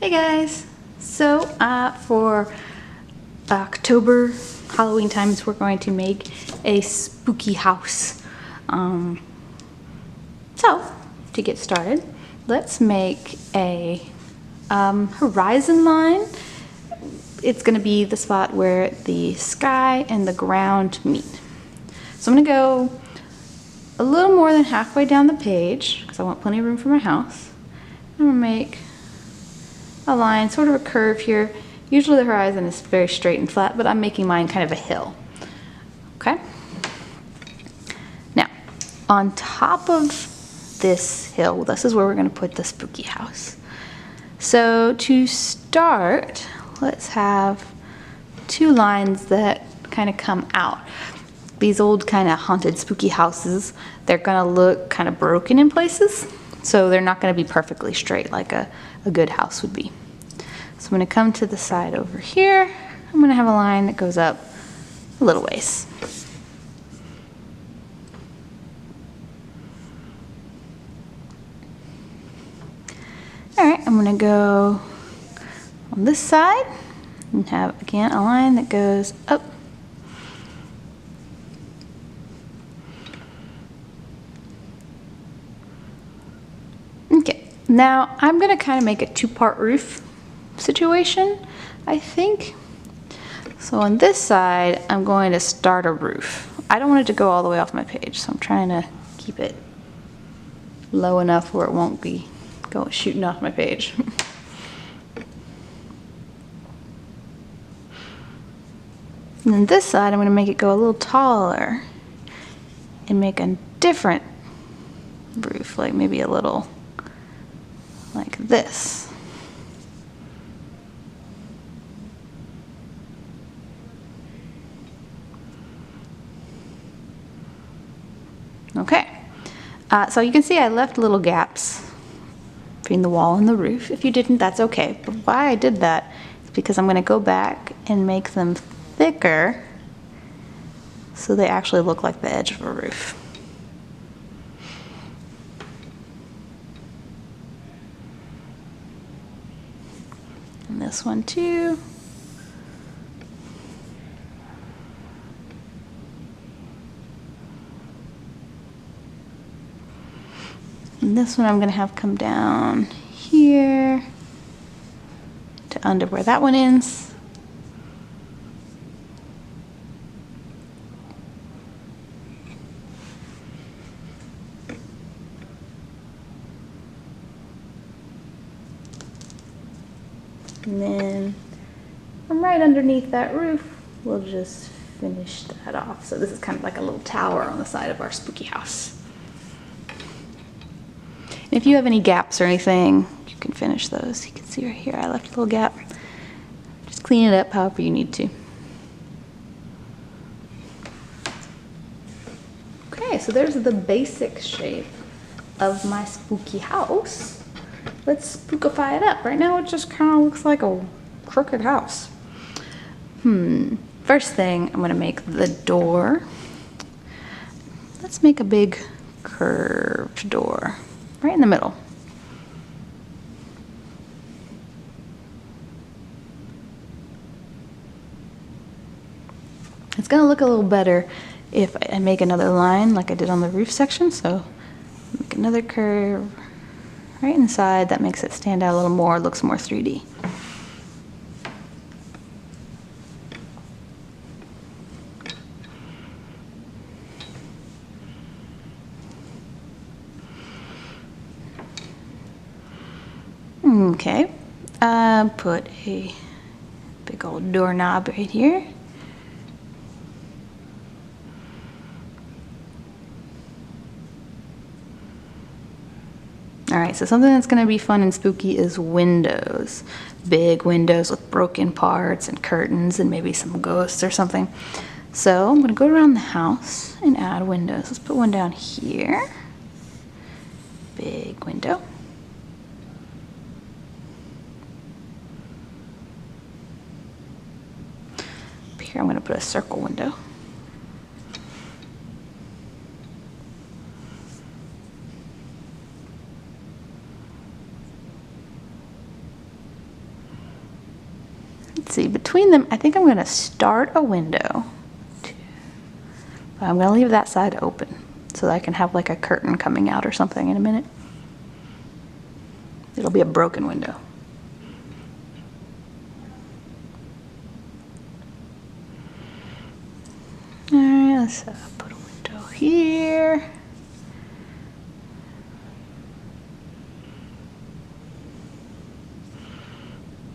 Hey guys! So for October Halloween times we're going to make a spooky house. So to get started, let's make a horizon line. It's going to be the spot where the sky and the ground meet. So I'm going to go a little more than halfway down the page because I want plenty of room for my house. I'm going to make a line, sort of a curve here. Usually the horizon is very straight and flat, but I'm making mine kind of a hill. Okay? Now, on top of this hill, this is where we're going to put the spooky house. So to start, let's have two lines that kind of come out. These old kind of haunted spooky houses, they're going to look kind of broken in places, so they're not going to be perfectly straight like a good house would be. So I'm going to come to the side over here. I'm going to have a line that goes up a little ways. Alright, I'm going to go on this side and have, again, a line that goes up. Okay, now I'm going to kind of make a two-part roof situation, I think. So on this side, I'm going to start a roof. I don't want it to go all the way off my page, so I'm trying to keep it low enough where it won't be shooting off my page. And then this side, I'm going to make it go a little taller and make a different roof, like maybe a little like this. Okay, so you can see I left little gaps between the wall and the roof. If you didn't, that's okay. But why I did that is because I'm going to go back and make them thicker so they actually look like the edge of a roof. And this one too. And this one I'm going to have come down here to under where that one ends. And then from right underneath that roof, we'll just finish that off. So this is kind of like a little tower on the side of our spooky house. And if you have any gaps or anything, you can finish those. You can see right here, I left a little gap. Just clean it up however you need to. Okay, so there's the basic shape of my spooky house. Let's spookify it up. Right now it just kind of looks like a crooked house. First thing, I'm going to make the door. Let's make a big curved door right in the middle. It's going to look a little better if I make another line like I did on the roof section. So make another curve right inside. That makes it stand out a little more, looks more 3D. Okay, put a big old doorknob right here. Alright, so something that's going to be fun and spooky is windows. Big windows with broken parts and curtains and maybe some ghosts or something. So I'm going to go around the house and add windows. Let's put one down here. Big window. Up here I'm going to put a circle window. let's see, between them, I think I'm gonna start a window. But I'm gonna leave that side open so that I can have like a curtain coming out or something in a minute. It'll be a broken window. All right, let's put a window here.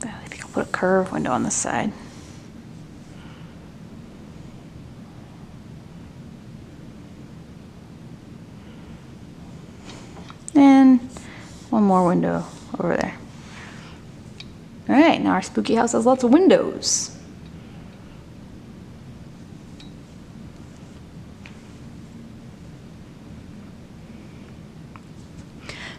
I think I'll put a curved window on this side. And one more window over there. All right, now our spooky house has lots of windows.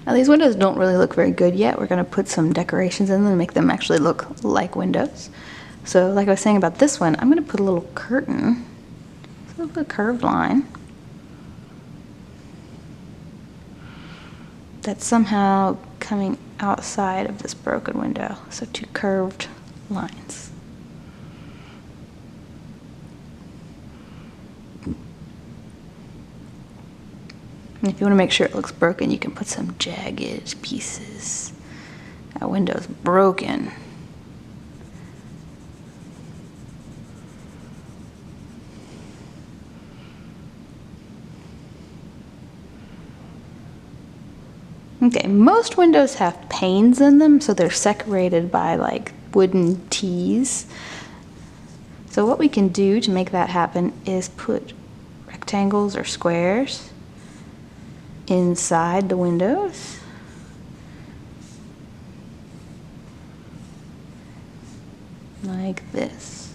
Now these windows don't really look very good yet. We're gonna put some decorations in them to make them actually look like windows. So like I was saying about this one, I'm gonna put a little curtain, so I'll put a curved line that's somehow coming outside of this broken window. So two curved lines. And if you want to make sure it looks broken, you can put some jagged pieces. That window's broken. Okay, most windows have panes in them, so they're separated by like wooden T's. So what we can do to make that happen is put rectangles or squares inside the windows. Like this.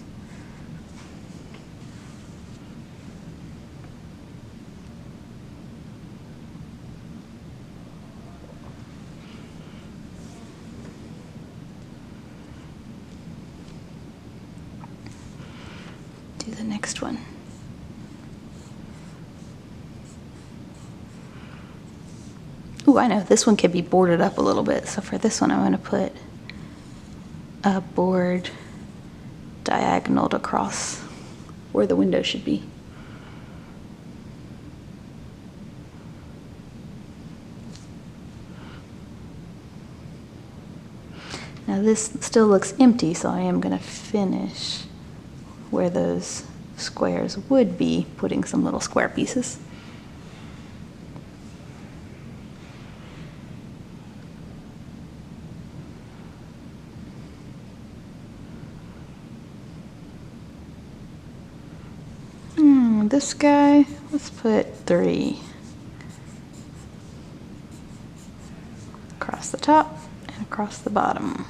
Do the next one. Ooh, I know, this one can be boarded up a little bit. So for this one, I'm going to put a board diagonal across where the window should be. Now this still looks empty, so I am going to finish where those squares would be, putting some little square pieces. This guy, let's put 3 across the top and across the bottom.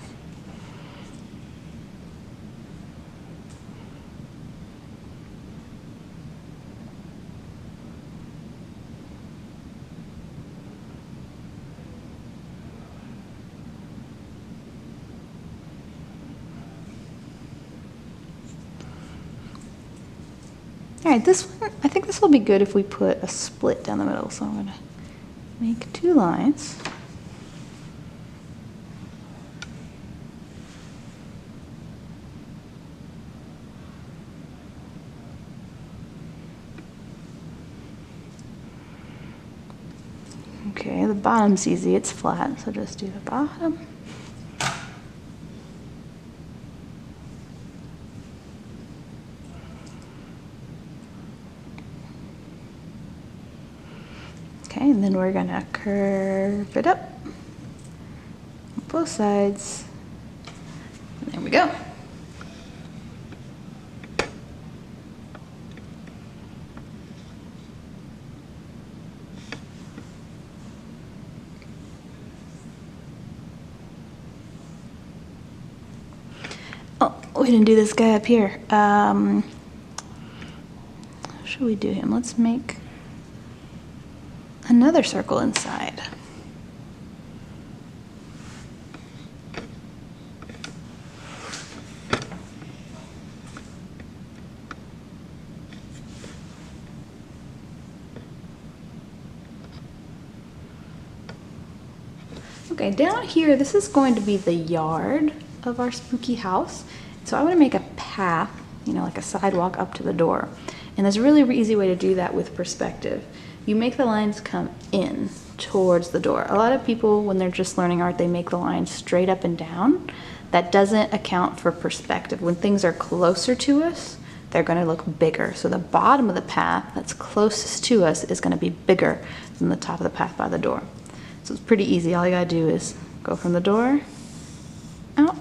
All right, this one, I think this will be good if we put a split down the middle. So I'm gonna make 2 lines. Okay, the bottom's easy, it's flat, so just do the bottom. Okay, and then we're gonna curve it up on both sides. And there we go. Oh, we didn't do this guy up here. How should we do him? Let's make another circle inside. Okay, down here, this is going to be the yard of our spooky house. So I want to make a path, you know, like a sidewalk up to the door. And there's a really easy way to do that with perspective. You make the lines come in towards the door. A lot of people, when they're just learning art, they make the lines straight up and down. That doesn't account for perspective. When things are closer to us, they're going to look bigger. So the bottom of the path that's closest to us is going to be bigger than the top of the path by the door. So it's pretty easy. All you got to do is go from the door out.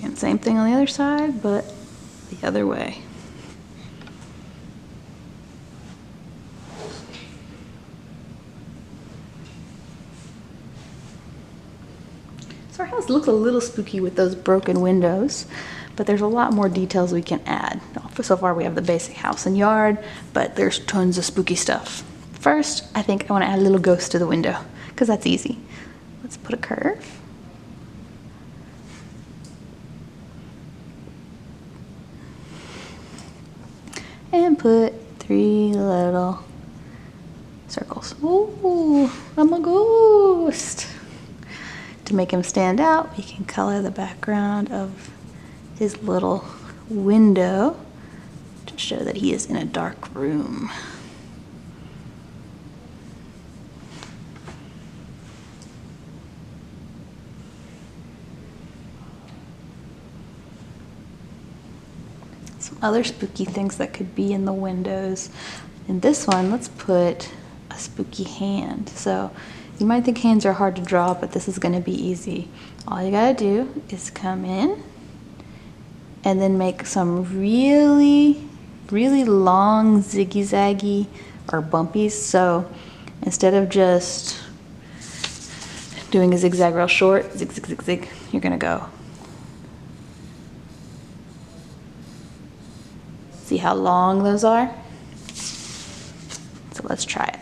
And same thing on the other side, but the other way. So our house looks a little spooky with those broken windows, but there's a lot more details we can add. So far we have the basic house and yard, but there's tons of spooky stuff. First, I think I want to add a little ghost to the window, because that's easy. Let's put a curve. And put 3 little circles. Ooh, I'm a ghost. To make him stand out, we can color the background of his little window to show that he is in a dark room. Some other spooky things that could be in the windows. In this one, let's put a spooky hand. So you might think hands are hard to draw, but this is going to be easy. All you gotta do is come in and then make some really, really long ziggy-zaggy or bumpies. So instead of just doing a zigzag real short, zig, zig, zig, zig, you're gonna go. See how long those are? So let's try it.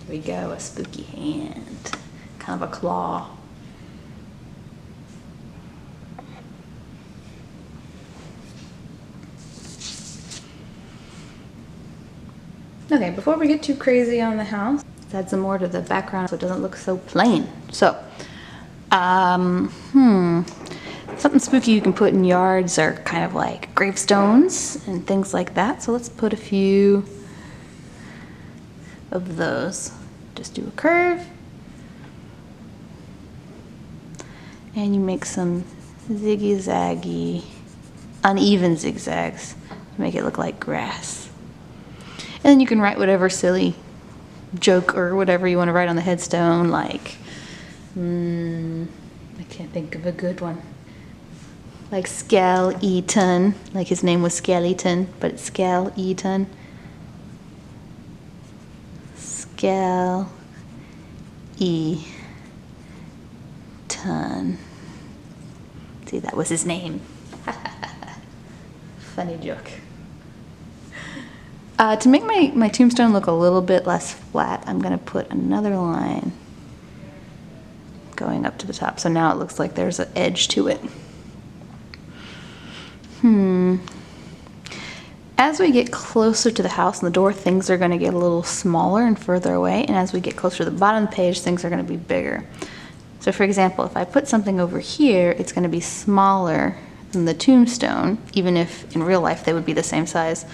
Here we go, a spooky hand, kind of a claw. Okay, before we get too crazy on the house, let's add some more to the background so it doesn't look so plain. So, something spooky you can put in yards are kind of like gravestones and things like that. So let's put a few of those. Just do a curve. And you make some ziggy-zaggy, uneven zigzags to make it look like grass. And then you can write whatever silly joke or whatever you want to write on the headstone, like, I can't think of a good one. Like Skeleton, like his name was Skeleton, but it's Skeleton. Skeleton. See, that was his name. Funny joke. To make my tombstone look a little bit less flat, I'm going to put another line going up to the top. So now it looks like there's an edge to it. As we get closer to the house and the door, things are going to get a little smaller and further away. And as we get closer to the bottom of the page, things are going to be bigger. So for example, if I put something over here, it's going to be smaller than the tombstone, even if in real life they would be the same size.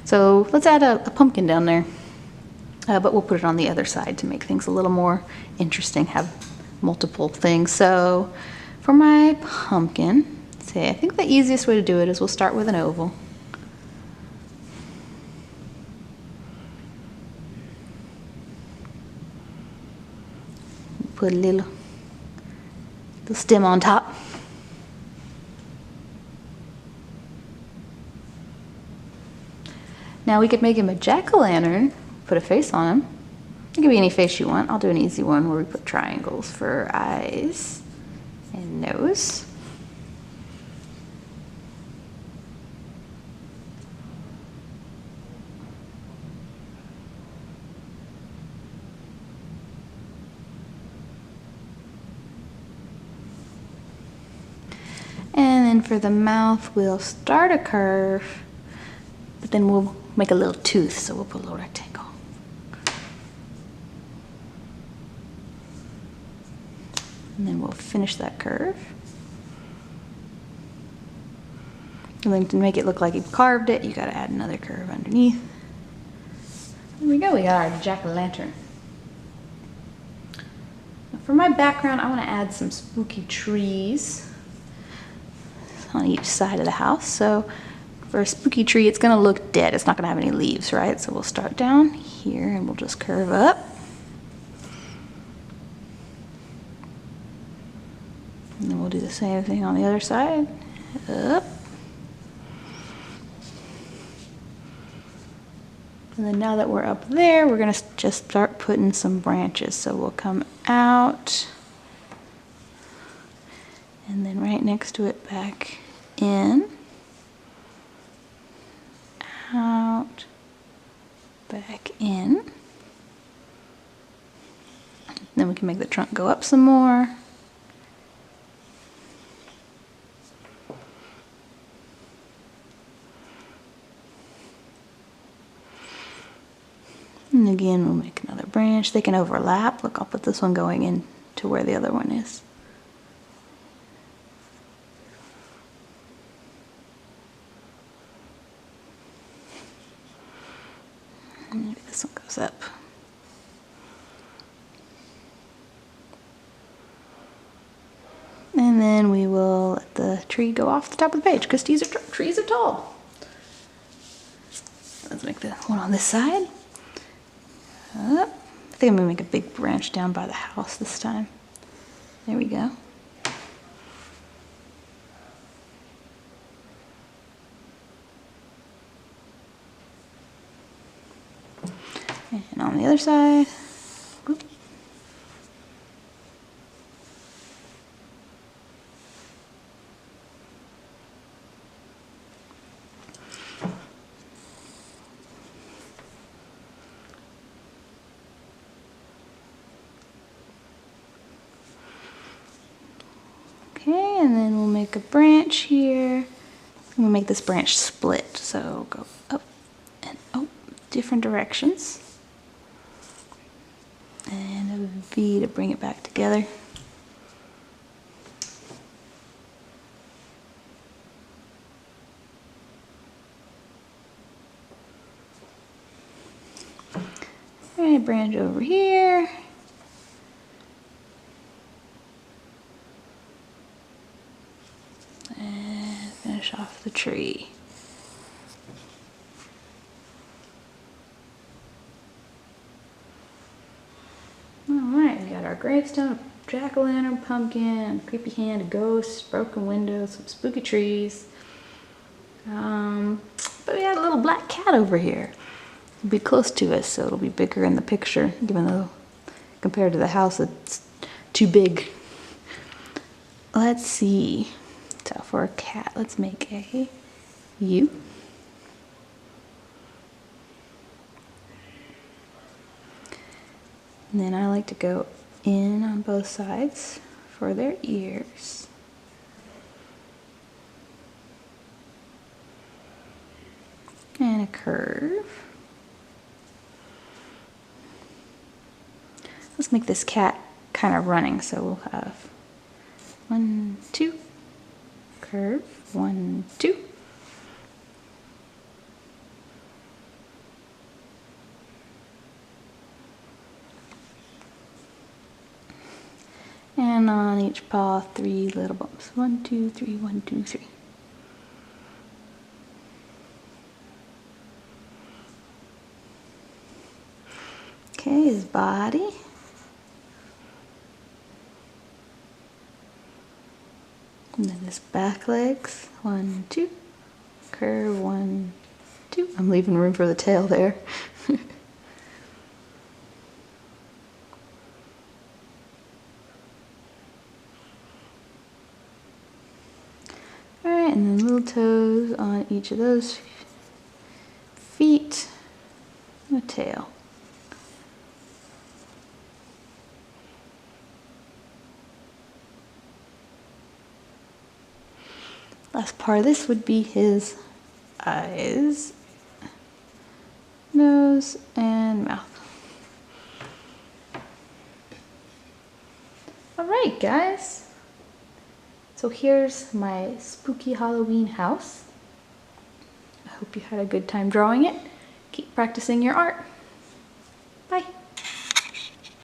So let's add a pumpkin down there, but we'll put it on the other side to make things a little more interesting, have multiple things. So for my pumpkin, say, I think the easiest way to do it is we'll start with an oval. Put a little stem on top. Now we could make him a jack-o'-lantern, put a face on him. It could be any face you want. I'll do an easy one where we put triangles for eyes and nose. And then for the mouth, we'll start a curve, but then we'll make a little tooth, so we'll put a little rectangle. And then we'll finish that curve. And then to make it look like you've carved it, you gotta add another curve underneath. There we go, we got our jack-o'-lantern. For my background, I want to add some spooky trees on each side of the house. So for a spooky tree, it's going to look dead. It's not going to have any leaves, right? So we'll start down here and we'll just curve up. And then we'll do the same thing on the other side. Up. And then now that we're up there, we're going to just start putting some branches. So we'll come out, and then right next to it back in, out, back in. Then we can make the trunk go up some more. And again, we'll make another branch. They can overlap. Look, I'll put this one going in to where the other one is. And maybe this one goes up. And then we will let the tree go off the top of the page because trees are tall. Let's make the one on this side. I think I'm going to make a big branch down by the house this time. There we go. And on the other side. Whoop. Okay, and then we'll make a branch here. And we'll make this branch split. So go up and up, different directions. And a V to bring it back together. And branch over here. And finish off the tree. Alright, we got our gravestone, a jack-o'-lantern, pumpkin, a creepy hand, a ghost, broken windows, some spooky trees. But we got a little black cat over here. It'll be close to us, so it'll be bigger in the picture, even though compared to the house it's too big. Let's see. So for a cat, let's make a U. And then I like to go in on both sides for their ears. And a curve. Let's make this cat kind of running, so we'll have 1, 2, curve, 1, 2. And on each paw, 3 little bumps. 1, 2, 3, 1, 2, 3. Okay, his body. And then his back legs. 1, 2. Curve, 1, 2. I'm leaving room for the tail there. Alright, and then little toes on each of those feet. And a tail. Last part of this would be his eyes. nose, and mouth. Alright guys, so here's my spooky Halloween house. I hope you had a good time drawing it. Keep practicing your art.